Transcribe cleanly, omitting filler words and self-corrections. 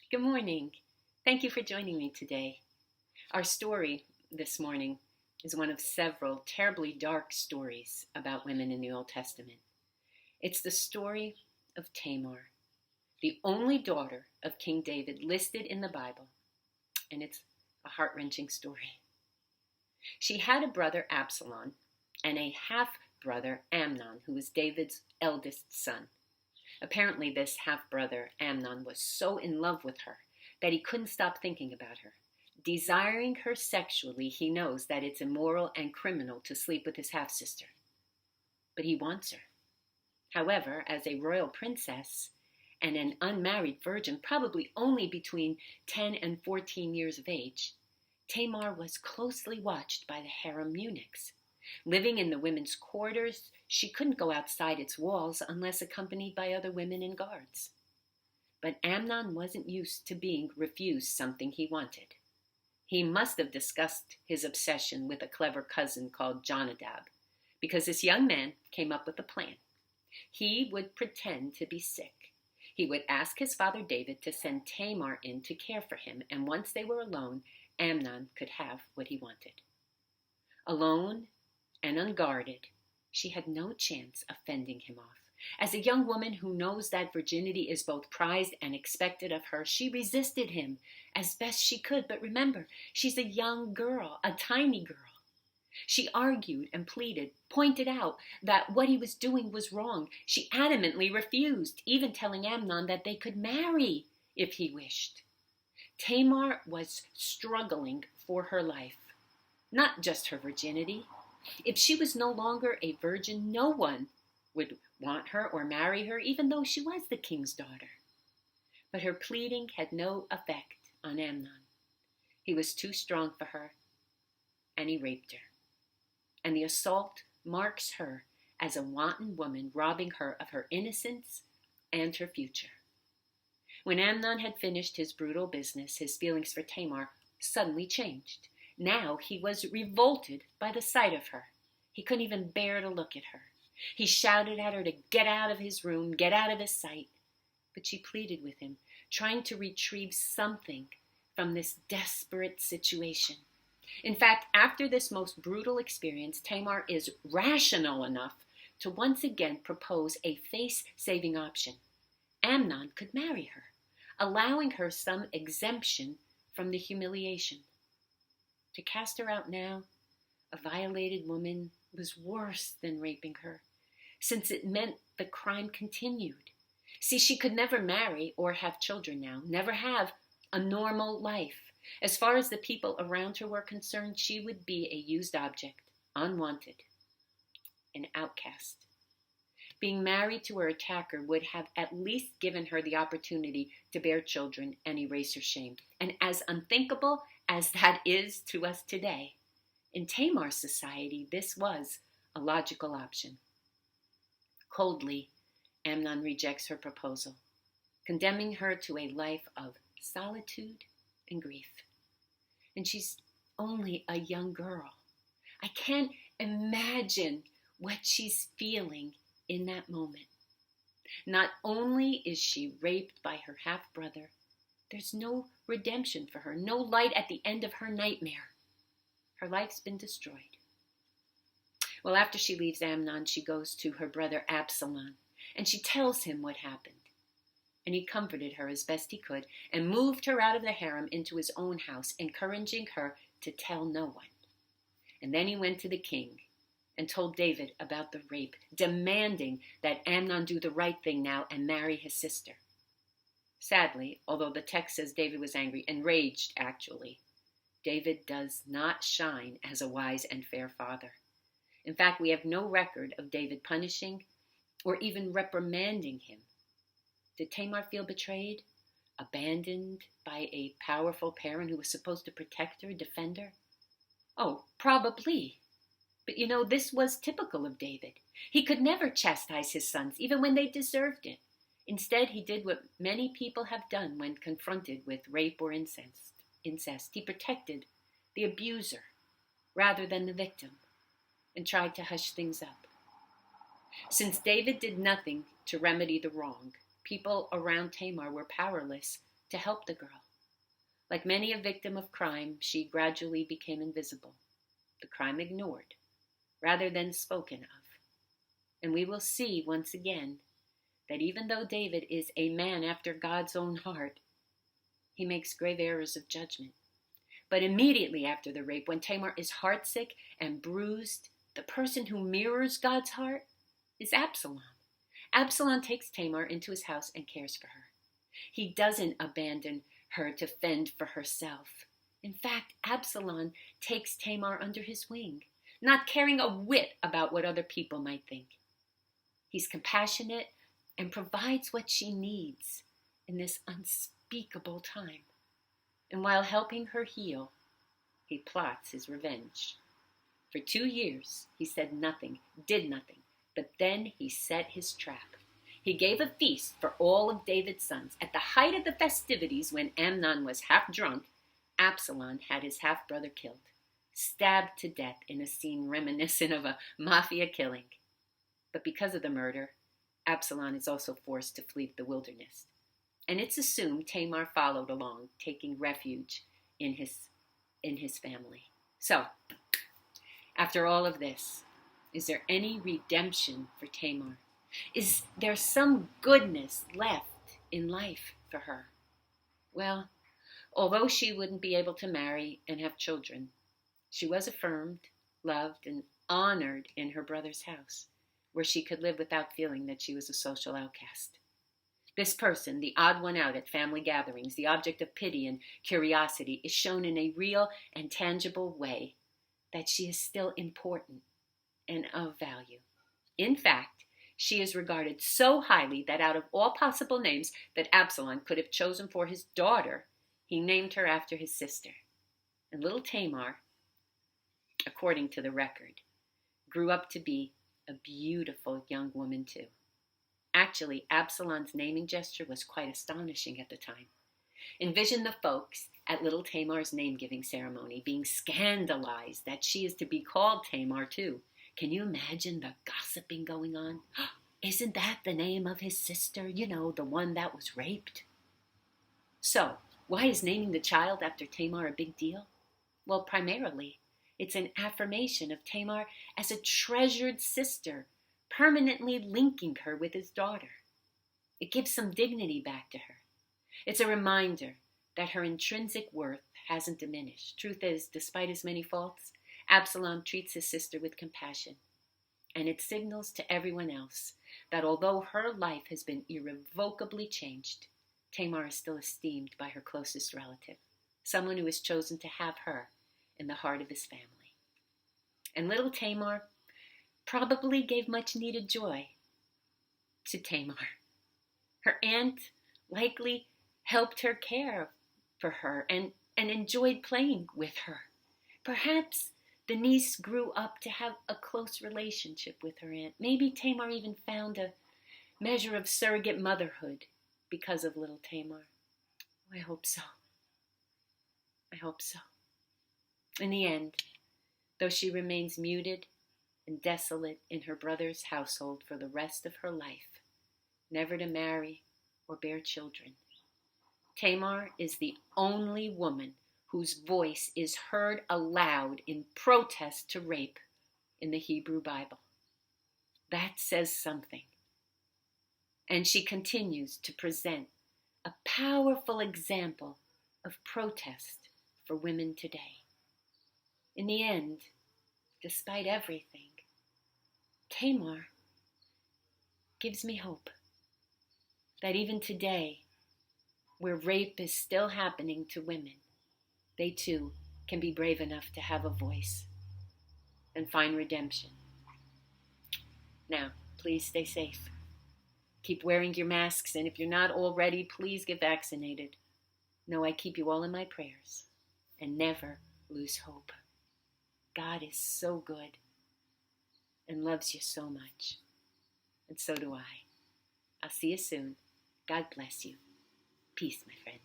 Good morning. Thank you for joining me today. Our story this morning is one of several terribly dark stories about women in the Old Testament. It's the story of Tamar, the only daughter of King David listed in the Bible, and it's a heart-wrenching story. She had a brother Absalom and a half-brother Amnon, who was David's eldest son. Apparently, this half-brother Amnon was so in love with her that he couldn't stop thinking about her. Desiring her sexually, he knows that it's immoral and criminal to sleep with his half-sister. But he wants her. However, as a royal princess and an unmarried virgin, probably only between 10 and 14 years of age, Tamar was closely watched by the harem eunuchs. Living in the women's quarters, she couldn't go outside its walls unless accompanied by other women and guards. But Amnon wasn't used to being refused something he wanted. He must have discussed his obsession with a clever cousin called Jonadab, because this young man came up with a plan. He would pretend to be sick. He would ask his father David to send Tamar in to care for him, and once they were alone, Amnon could have what he wanted. Alone and unguarded, she had no chance of fending him off. As a young woman who knows that virginity is both prized and expected of her, she resisted him as best she could. But remember, she's a young girl, a tiny girl. She argued and pleaded, pointed out that what he was doing was wrong. She adamantly refused, even telling Amnon that they could marry if he wished. Tamar was struggling for her life, not just her virginity. If she was no longer a virgin, no one would want her or marry her, even though she was the king's daughter. But her pleading had no effect on Amnon. He was too strong for her, and he raped her. And the assault marks her as a wanton woman, robbing her of her innocence and her future. When Amnon had finished his brutal business, his feelings for Tamar suddenly changed. Now he was revolted by the sight of her. He couldn't even bear to look at her. He shouted at her to get out of his room, get out of his sight. But she pleaded with him, trying to retrieve something from this desperate situation. In fact, after this most brutal experience, Tamar is rational enough to once again propose a face-saving option. Amnon could marry her, allowing her some exemption from the humiliation. To cast her out now, a violated woman, was worse than raping her, since it meant the crime continued. See, she could never marry or have children now, never have a normal life. As far as the people around her were concerned, she would be a used object, unwanted, an outcast. Being married to her attacker would have at least given her the opportunity to bear children and erase her shame. And as unthinkable as that is to us today, in Tamar's society, this was a logical option. Coldly, Amnon rejects her proposal, condemning her to a life of solitude and grief. And she's only a young girl. I can't imagine what she's feeling in that moment. Not only is she raped by her half-brother, there's no redemption for her, no light at the end of her nightmare. Her life's been destroyed. Well, after she leaves Amnon, she goes to her brother Absalom, and she tells him what happened. And he comforted her as best he could and moved her out of the harem into his own house, encouraging her to tell no one. And then he went to the king and told David about the rape, demanding that Amnon do the right thing now and marry his sister. Sadly, although the text says David was angry, enraged actually, David does not shine as a wise and fair father. In fact, we have no record of David punishing or even reprimanding him. Did Tamar feel betrayed, abandoned by a powerful parent who was supposed to protect her, defend her? Oh, probably. But you know, this was typical of David. He could never chastise his sons, even when they deserved it. Instead, he did what many people have done when confronted with rape or incest. He protected the abuser rather than the victim and tried to hush things up. Since David did nothing to remedy the wrong, people around Tamar were powerless to help the girl. Like many a victim of crime, she gradually became invisible, the crime ignored, rather than spoken of. And we will see once again that even though David is a man after God's own heart, he makes grave errors of judgment. But immediately after the rape, when Tamar is heartsick and bruised, the person who mirrors God's heart is Absalom. Absalom takes Tamar into his house and cares for her. He doesn't abandon her to fend for herself. In fact, Absalom takes Tamar under his wing, not caring a whit about what other people might think. He's compassionate and provides what she needs in this unspeakable time. And while helping her heal, he plots his revenge. For 2 years, he said nothing, did nothing, but then he set his trap. He gave a feast for all of David's sons. At the height of the festivities, when Amnon was half drunk, Absalom had his half-brother killed, stabbed to death in a scene reminiscent of a mafia killing. But because of the murder, Absalom is also forced to flee the wilderness. And it's assumed Tamar followed along, taking refuge in his family. So, after all of this, is there any redemption for Tamar? Is there some goodness left in life for her? Well, although she wouldn't be able to marry and have children, she was affirmed, loved, and honored in her brother's house, where she could live without feeling that she was a social outcast. This person, the odd one out at family gatherings, the object of pity and curiosity, is shown in a real and tangible way that she is still important and of value. In fact, she is regarded so highly that out of all possible names that Absalom could have chosen for his daughter, he named her after his sister. And little Tamar, according to the record, grew up to be a beautiful young woman too. Actually, Absalom's naming gesture was quite astonishing at the time. Envision the folks at little Tamar's name-giving ceremony being scandalized that she is to be called Tamar too. Can you imagine the gossiping going on? Isn't that the name of his sister? You know, the one that was raped? So, why is naming the child after Tamar a big deal? Well, primarily, it's an affirmation of Tamar as a treasured sister, permanently linking her with his daughter. It gives some dignity back to her. It's a reminder that her intrinsic worth hasn't diminished. Truth is, despite his many faults, Absalom treats his sister with compassion. And it signals to everyone else that although her life has been irrevocably changed, Tamar is still esteemed by her closest relative, someone who has chosen to have her in the heart of his family. And little Tamar probably gave much needed joy to Tamar. Her aunt likely helped her care for her and enjoyed playing with her. Perhaps the niece grew up to have a close relationship with her aunt. Maybe Tamar even found a measure of surrogate motherhood because of little Tamar. I hope so. I hope so. In the end, though she remains muted and desolate in her brother's household for the rest of her life, never to marry or bear children, Tamar is the only woman whose voice is heard aloud in protest to rape in the Hebrew Bible. That says something. And she continues to present a powerful example of protest for women today. In the end, despite everything, Tamar gives me hope that even today, where rape is still happening to women, they too can be brave enough to have a voice and find redemption. Now, please stay safe. Keep wearing your masks, and if you're not already, please get vaccinated. Know I keep you all in my prayers, and never lose hope. God is so good and loves you so much, and so do I. I'll see you soon. God bless you. Peace, my friends.